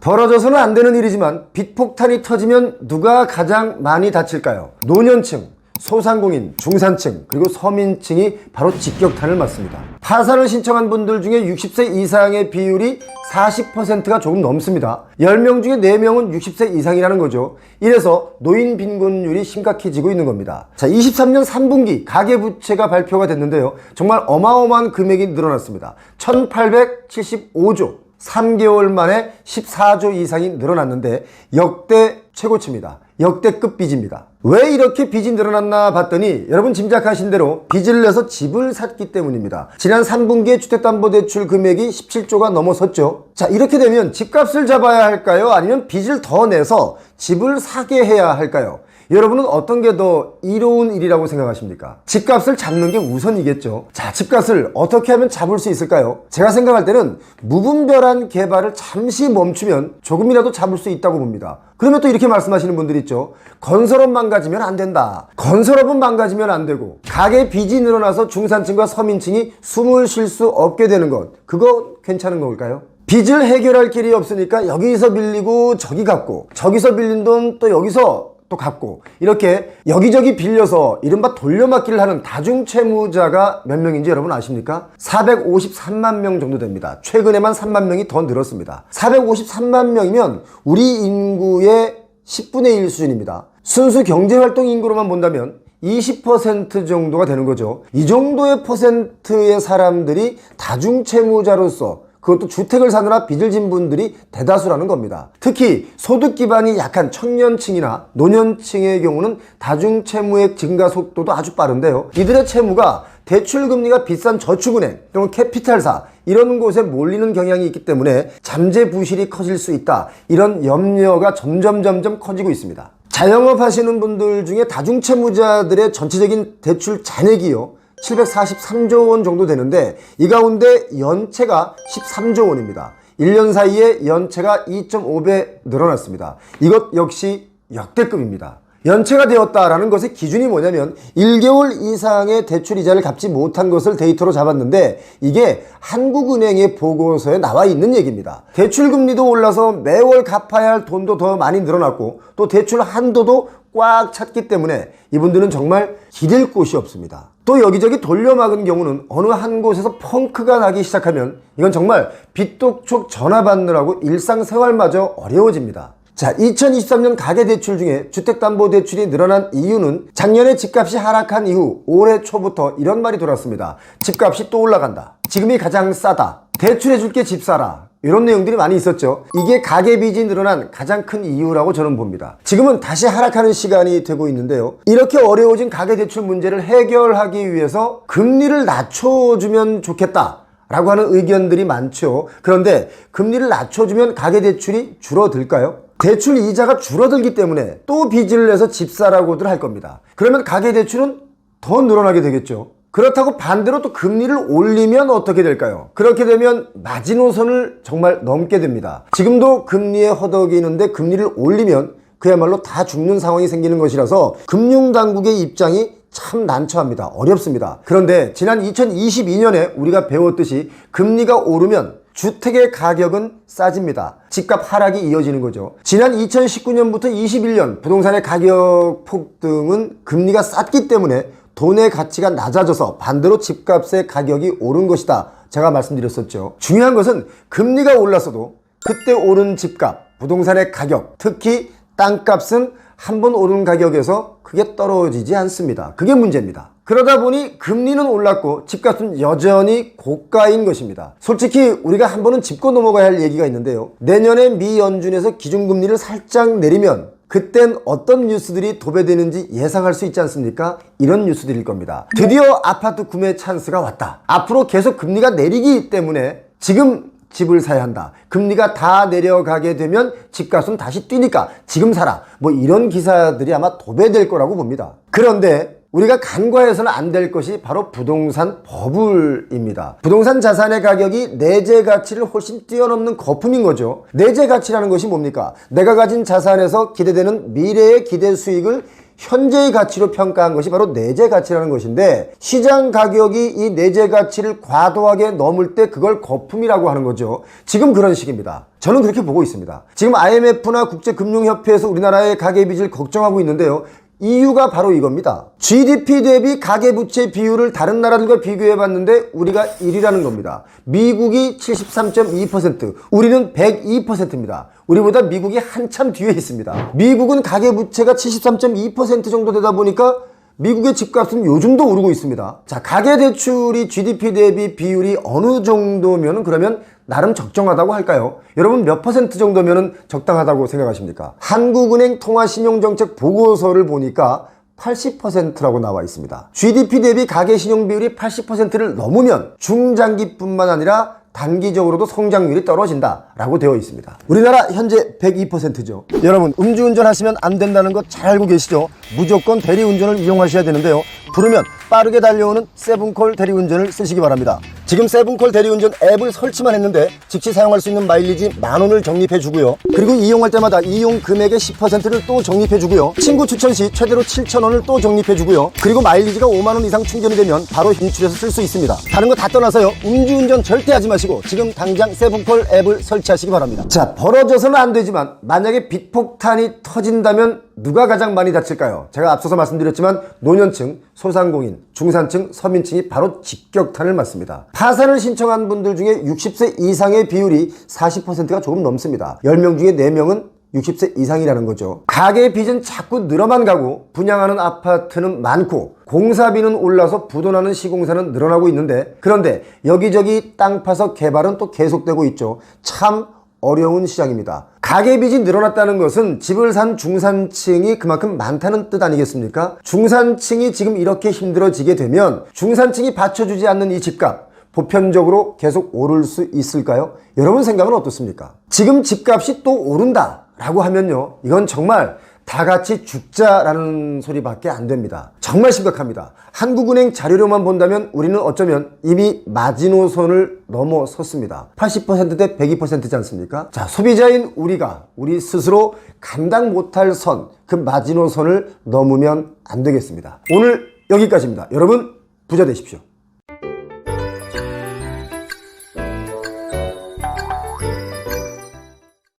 벌어져서는 안 되는 일이지만 빚폭탄이 터지면 누가 가장 많이 다칠까요? 노년층, 소상공인, 중산층, 그리고 서민층이 바로 직격탄을 맞습니다. 파산을 신청한 분들 중에 60세 이상의 비율이 40%가 조금 넘습니다. 10명 중에 4명은 60세 이상이라는 거죠. 이래서 노인 빈곤율이 심각해지고 있는 겁니다. 자, 23년 3분기 가계부채가 발표가 됐는데요. 정말 어마어마한 금액이 늘어났습니다. 1875조. 3개월 만에 14조 이상이 늘어났는데 역대 최고치입니다. 역대급 빚입니다. 왜 이렇게 빚이 늘어났나 봤더니 여러분 짐작하신 대로 빚을 내서 집을 샀기 때문입니다. 지난 3분기에 주택담보대출 금액이 17조가 넘어섰죠. 자, 이렇게 되면 집값을 잡아야 할까요? 아니면 빚을 더 내서 집을 사게 해야 할까요? 여러분은 어떤 게 더 이로운 일이라고 생각하십니까? 집값을 잡는 게 우선이겠죠. 자, 집값을 어떻게 하면 잡을 수 있을까요? 제가 생각할 때는 무분별한 개발을 잠시 멈추면 조금이라도 잡을 수 있다고 봅니다. 그러면 또 이렇게 말씀하시는 분들이 있죠. 건설업 망가지면 안 된다. 건설업은 망가지면 안 되고 가계 빚이 늘어나서 중산층과 서민층이 숨을 쉴 수 없게 되는 것, 그거 괜찮은 걸까요? 빚을 해결할 길이 없으니까 여기서 빌리고 저기 갚고, 저기서 빌린 돈 또 여기서 또 갚고, 이렇게 여기저기 빌려서 이른바 돌려막기를 하는 다중채무자가 몇 명인지 여러분 아십니까? 453만 명 정도 됩니다. 최근에만 3만 명이 더 늘었습니다. 453만 명이면 우리 인구의 10분의 1 수준입니다. 순수 경제활동 인구로만 본다면 20% 정도가 되는 거죠. 이 정도의 퍼센트의 사람들이 다중채무자로서, 그것도 주택을 사느라 빚을 진 분들이 대다수라는 겁니다. 특히 소득 기반이 약한 청년층이나 노년층의 경우는 다중채무의 증가 속도도 아주 빠른데요. 이들의 채무가 대출금리가 비싼 저축은행 또는 캐피탈사 이런 곳에 몰리는 경향이 있기 때문에 잠재 부실이 커질 수 있다. 이런 염려가 점점 커지고 있습니다. 자영업 하시는 분들 중에 다중채무자들의 전체적인 대출 잔액이요, 743조 원 정도 되는데 이 가운데 연체가 13조 원입니다. 1년 사이에 연체가 2.5배 늘어났습니다. 이것 역시 역대급입니다. 연체가 되었다라는 것의 기준이 뭐냐면 1개월 이상의 대출 이자를 갚지 못한 것을 데이터로 잡았는데 이게 한국은행의 보고서에 나와 있는 얘기입니다. 대출 금리도 올라서 매월 갚아야 할 돈도 더 많이 늘어났고 또 대출 한도도 꽉 찼기 때문에 이분들은 정말 기댈 곳이 없습니다. 또 여기저기 돌려막은 경우는 어느 한 곳에서 펑크가 나기 시작하면 이건 정말 빚독촉 전화 받느라고 일상생활마저 어려워집니다. 자, 2023년 가계대출 중에 주택담보대출이 늘어난 이유는 작년에 집값이 하락한 이후 올해 초부터 이런 말이 돌았습니다. 집값이 또 올라간다. 지금이 가장 싸다. 대출해줄게 집 사라. 이런 내용들이 많이 있었죠. 이게 가계빚이 늘어난 가장 큰 이유라고 저는 봅니다. 지금은 다시 하락하는 시간이 되고 있는데요. 이렇게 어려워진 가계대출 문제를 해결하기 위해서 금리를 낮춰주면 좋겠다 라고 하는 의견들이 많죠. 그런데 금리를 낮춰주면 가계대출이 줄어들까요? 대출 이자가 줄어들기 때문에 또 빚을 내서 집 사라고들 할 겁니다. 그러면 가계대출은 더 늘어나게 되겠죠. 그렇다고 반대로 또 금리를 올리면 어떻게 될까요? 그렇게 되면 마지노선을 정말 넘게 됩니다. 지금도 금리에 허덕이는데 금리를 올리면 그야말로 다 죽는 상황이 생기는 것이라서 금융당국의 입장이 참 난처합니다. 어렵습니다. 그런데 지난 2022년에 우리가 배웠듯이 금리가 오르면 주택의 가격은 싸집니다. 집값 하락이 이어지는 거죠. 지난 2019년부터 21년 부동산의 가격 폭등은 금리가 쌌기 때문에 돈의 가치가 낮아져서 반대로 집값의 가격이 오른 것이다. 제가 말씀드렸었죠. 중요한 것은 금리가 올랐어도 그때 오른 집값, 부동산의 가격, 특히 땅값은 한 번 오른 가격에서 크게 떨어지지 않습니다. 그게 문제입니다. 그러다 보니 금리는 올랐고 집값은 여전히 고가인 것입니다. 솔직히 우리가 한 번은 짚고 넘어가야 할 얘기가 있는데요. 내년에 미 연준에서 기준금리를 살짝 내리면 그땐 어떤 뉴스들이 도배되는지 예상할 수 있지 않습니까? 이런 뉴스들일 겁니다. 드디어 아파트 구매 찬스가 왔다. 앞으로 계속 금리가 내리기 때문에 지금 집을 사야 한다. 금리가 다 내려가게 되면 집값은 다시 뛰니까 지금 사라. 뭐 이런 기사들이 아마 도배될 거라고 봅니다. 그런데 우리가 간과해서는 안 될 것이 바로 부동산 버블입니다. 부동산 자산의 가격이 내재 가치를 훨씬 뛰어넘는 거품인 거죠. 내재 가치라는 것이 뭡니까? 내가 가진 자산에서 기대되는 미래의 기대 수익을 현재의 가치로 평가한 것이 바로 내재 가치라는 것인데, 시장 가격이 이 내재 가치를 과도하게 넘을 때 그걸 거품이라고 하는 거죠. 지금 그런 식입니다. 저는 그렇게 보고 있습니다. 지금 IMF나 국제금융협회에서 우리나라의 가계빚을 걱정하고 있는데요. 이유가 바로 이겁니다. GDP 대비 가계부채 비율을 다른 나라들과 비교해 봤는데 우리가 1위라는 겁니다. 미국이 73.2%, 우리는 102%입니다. 우리보다 미국이 한참 뒤에 있습니다. 미국은 가계부채가 73.2% 정도 되다 보니까 미국의 집값은 요즘도 오르고 있습니다. 자, 가계대출이 GDP 대비 비율이 어느 정도면 그러면 나름 적정하다고 할까요? 여러분 몇 퍼센트 정도면 적당하다고 생각하십니까? 한국은행 통화신용정책 보고서를 보니까 80%라고 나와 있습니다. GDP 대비 가계신용 비율이 80%를 넘으면 중장기뿐만 아니라 단기적으로도 성장률이 떨어진다라고 되어 있습니다. 우리나라 현재 102%죠. 여러분 음주운전 하시면 안 된다는 거 잘 알고 계시죠? 무조건 대리운전을 이용하셔야 되는데요. 부르면 빠르게 달려오는 세븐콜 대리운전을 쓰시기 바랍니다. 지금 세븐콜 대리운전 앱을 설치만 했는데 즉시 사용할 수 있는 마일리지 10,000원을 적립해 주고요. 그리고 이용할 때마다 이용 금액의 10%를 또 적립해 주고요. 친구 추천 시 최대로 7,000원을 또 적립해 주고요. 그리고 마일리지가 50,000원 이상 충전이 되면 바로 인출해서 쓸 수 있습니다. 다른 거 다 떠나서요. 음주운전 절대 하지 마시고 지금 당장 세븐콜 앱을 설치하시기 바랍니다. 자, 벌어져서는 안 되지만 만약에 빚폭탄이 터진다면 누가 가장 많이 다칠까요? 제가 앞서서 말씀드렸지만 노년층, 소상공인, 중산층, 서민층이 바로 직격탄을 맞습니다. 파산을 신청한 분들 중에 60세 이상의 비율이 40%가 조금 넘습니다. 10명 중에 4명은 60세 이상이라는 거죠. 가계 빚은 자꾸 늘어만 가고 분양하는 아파트는 많고 공사비는 올라서 부도나는 시공사는 늘어나고 있는데, 그런데 여기저기 땅 파서 개발은 또 계속되고 있죠. 참 어려운 시장입니다. 가계빚이 늘어났다는 것은 집을 산 중산층이 그만큼 많다는 뜻 아니겠습니까? 중산층이 지금 이렇게 힘들어지게 되면 중산층이 받쳐주지 않는 이 집값 보편적으로 계속 오를 수 있을까요? 여러분 생각은 어떻습니까? 지금 집값이 또 오른다 라고 하면요, 이건 정말 다 같이 죽자라는 소리밖에 안 됩니다. 정말 심각합니다. 한국은행 자료로만 본다면 우리는 어쩌면 이미 마지노선을 넘어섰습니다. 80%대 102%지 않습니까? 자, 소비자인 우리 스스로 감당 못할 선, 그 마지노선을 넘으면 안 되겠습니다. 오늘 여기까지입니다. 여러분 부자 되십시오.